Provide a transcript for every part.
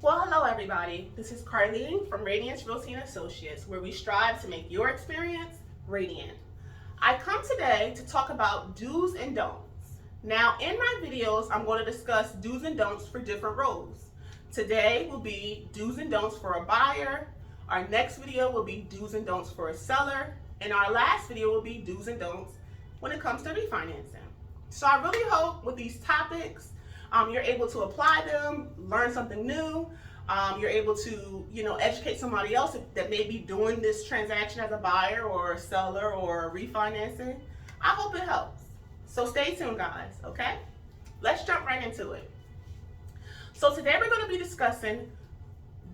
Well, hello everybody. This is Carlene from Radiance Realty and Associates, where we strive to make your experience radiant. I come today to talk about do's and don'ts. Now, in my videos, I'm going to discuss do's and don'ts for different roles. Today will be do's and don'ts for a buyer. Our next video will be do's and don'ts for a seller. And our last video will be do's and don'ts when it comes to refinancing. So I really hope with these topics, you're able to apply them, learn something new. You're able to, educate somebody else that may be doing this transaction as a buyer or a seller or refinancing. I hope it helps. So stay tuned, guys, okay? Let's jump right into it. So today we're going to be discussing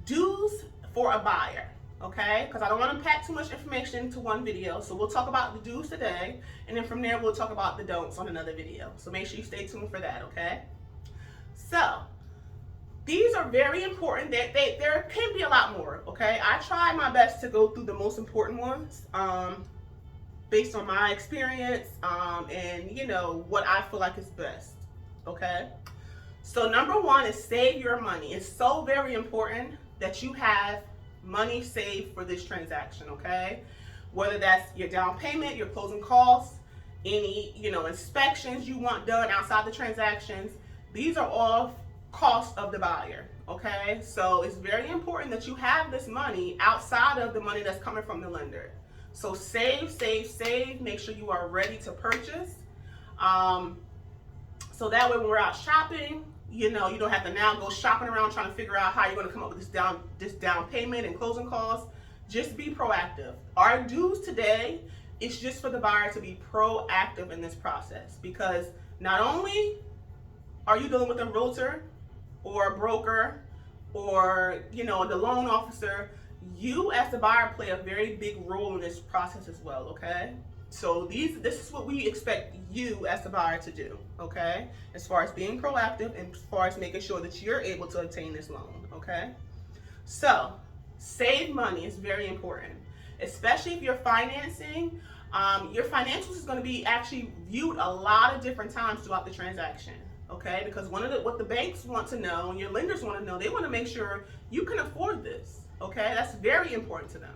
do's for a buyer, okay? Because I don't want to pack too much information into one video. So we'll talk about the do's today, and then from there we'll talk about the don'ts on another video. So make sure you stay tuned for that, okay? So, these are very important. There can be a lot more, okay? I try my best to go through the most important ones based on my experience and, what I feel like is best, okay? So, number one is save your money. It's so very important that you have money saved for this transaction, okay? Whether that's your down payment, your closing costs, any, inspections you want done outside the transactions. These are all costs of the buyer, okay? So it's very important that you have this money outside of the money that's coming from the lender. So save, save, save. Make sure you are ready to purchase. So that way when we're out shopping, you don't have to now go shopping around trying to figure out how you're going to come up with this down payment and closing costs. Just be proactive. Our dues today is just for the buyer to be proactive in this process, because not only are you dealing with a realtor or a broker or, the loan officer, you as the buyer play a very big role in this process as well, okay? So this is what we expect you as the buyer to do, okay? As far as being proactive and as far as making sure that you're able to obtain this loan, okay? So save money is very important, especially if you're financing. Your financials is going to be actually viewed a lot of different times throughout the transaction. Okay, because what the banks want to know and your lenders want to know, they want to make sure you can afford this. Okay, that's very important to them.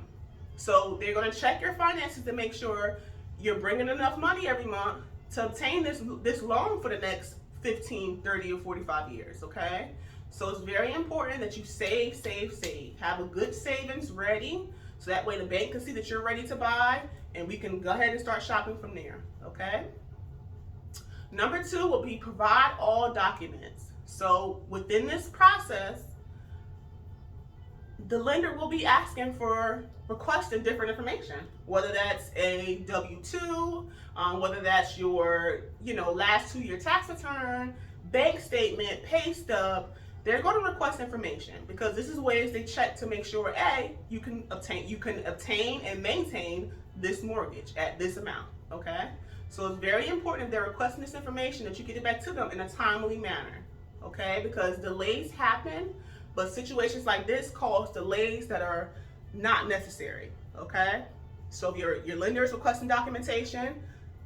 So they're going to check your finances to make sure you're bringing enough money every month to obtain this loan for the next 15, 30, or 45 years. Okay, so it's very important that you save, save, save. Have a good savings ready so that way the bank can see that you're ready to buy and we can go ahead and start shopping from there. Okay. Number two will be provide all documents. So within this process, the lender will be asking for requesting different information, whether that's a W-2, whether that's your, last 2-year tax return, bank statement, pay stub. They're going to request information because this is ways they check to make sure you can obtain and maintain this mortgage at this amount. Okay. So it's very important if they're requesting this information that you get it back to them in a timely manner, okay? Because delays happen, but situations like this cause delays that are not necessary, okay? So if your lender is requesting documentation,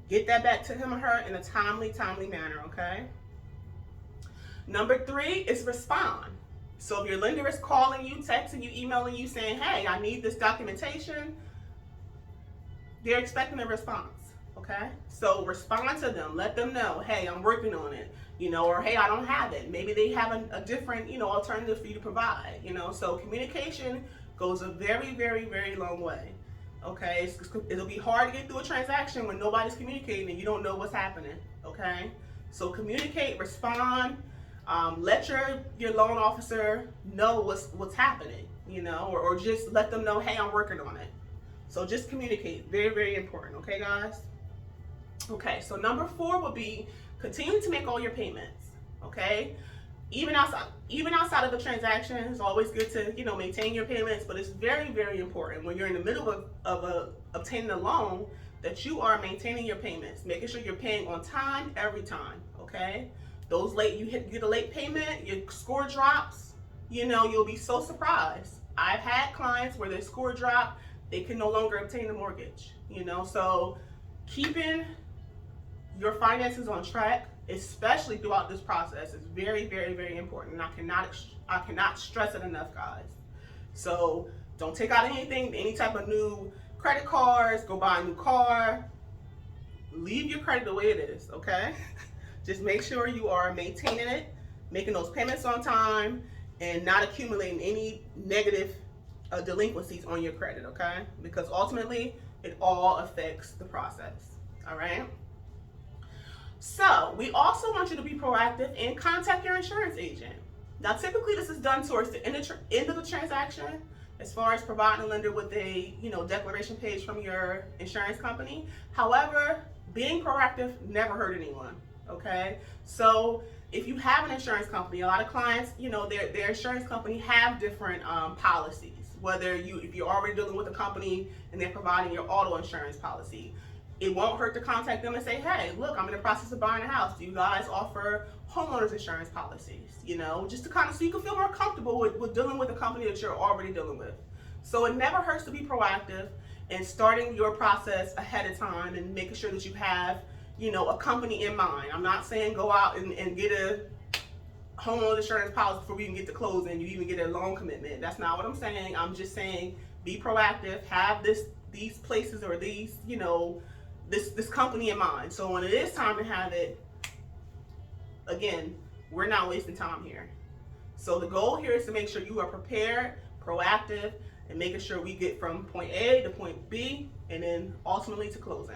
get that back to him or her in a timely manner, okay? Number three is respond. So if your lender is calling you, texting you, emailing you, saying, hey, I need this documentation, they're expecting a response. Okay, so respond to them. Let them know, hey, I'm working on it, or hey, I don't have it. Maybe they have a different, alternative for you to provide, So communication goes a very, very, very long way. Okay, it'll be hard to get through a transaction when nobody's communicating and you don't know what's happening. Okay, so communicate, respond, let your loan officer know what's happening, or just let them know, hey, I'm working on it. So just communicate. Very, very important. Okay, guys. Okay, so number 4 would be continue to make all your payments. Okay, even outside of the transaction, it's always good to maintain your payments, but it's very, very important when you're in the middle of obtaining a loan that you are maintaining your payments, making sure you're paying on time every time. Okay, you get a late payment, your score drops. You'll be so surprised. I've had clients where their score dropped, they can no longer obtain the mortgage. So keeping your finances on track especially throughout this process, is very, very, very important. And I cannot stress it enough, guys. So don't take out any type of new credit cards, go buy a new car. Leave your credit the way it is, okay? Just make sure you are maintaining it, making those payments on time, and not accumulating any negative delinquencies on your credit, okay? Because ultimately, it all affects the process, all right? So we also want you to be proactive and contact your insurance agent. Now, typically this is done towards the end of the transaction, as far as providing a lender with a declaration page from your insurance company. However, being proactive never hurt anyone, okay? So if you have an insurance company, a lot of clients, their insurance company have different policies. If you're already dealing with a company and they're providing your auto insurance policy, it won't hurt to contact them and say, hey, look, I'm in the process of buying a house. Do you guys offer homeowners insurance policies? Just to so you can feel more comfortable with dealing with a company that you're already dealing with. So it never hurts to be proactive and starting your process ahead of time and making sure that you have, a company in mind. I'm not saying go out and get a homeowners insurance policy before we can get to closing, you even get a loan commitment. That's not what I'm saying. I'm just saying be proactive, have these places or these, this company in mind. So when it is time to have it, again, we're not wasting time here. So the goal here is to make sure you are prepared, proactive, and making sure we get from point A to point B and then ultimately to closing.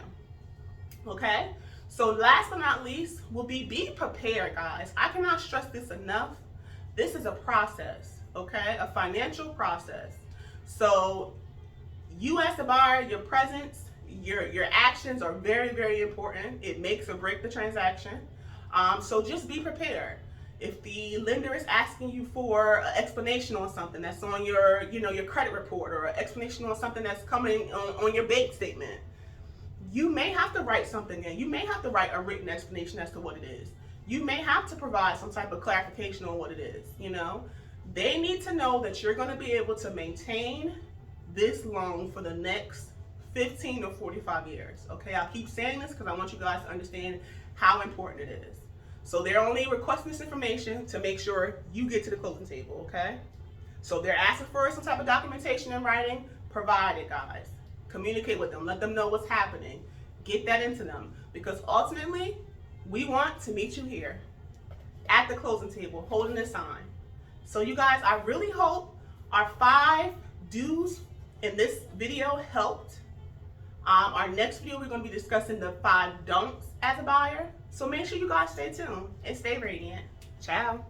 Okay? So last but not least will be prepared, guys. I cannot stress this enough. This is a process, okay? A financial process. So you as the buyer, your presence, your actions are very, very important. It makes or breaks the transaction. So just be prepared. If the lender is asking you for an explanation on something that's on your, your credit report, or an explanation on something that's coming on your bank statement, you may have to write something in. You may have to write a written explanation as to what it is. You may have to provide some type of clarification on what it is, They need to know that you're going to be able to maintain this loan for the next 15 or 45 years, okay? I'll keep saying this because I want you guys to understand how important it is. So they're only requesting this information to make sure you get to the closing table, okay? So they're asking for some type of documentation in writing. Provide it, guys. Communicate with them. Let them know what's happening. Get that into them. Because ultimately, we want to meet you here at the closing table, holding the sign. So you guys, I really hope our 5 do's in this video helped. Our next video, we're going to be discussing the 5 don'ts as a buyer. So make sure you guys stay tuned and stay radiant. Ciao.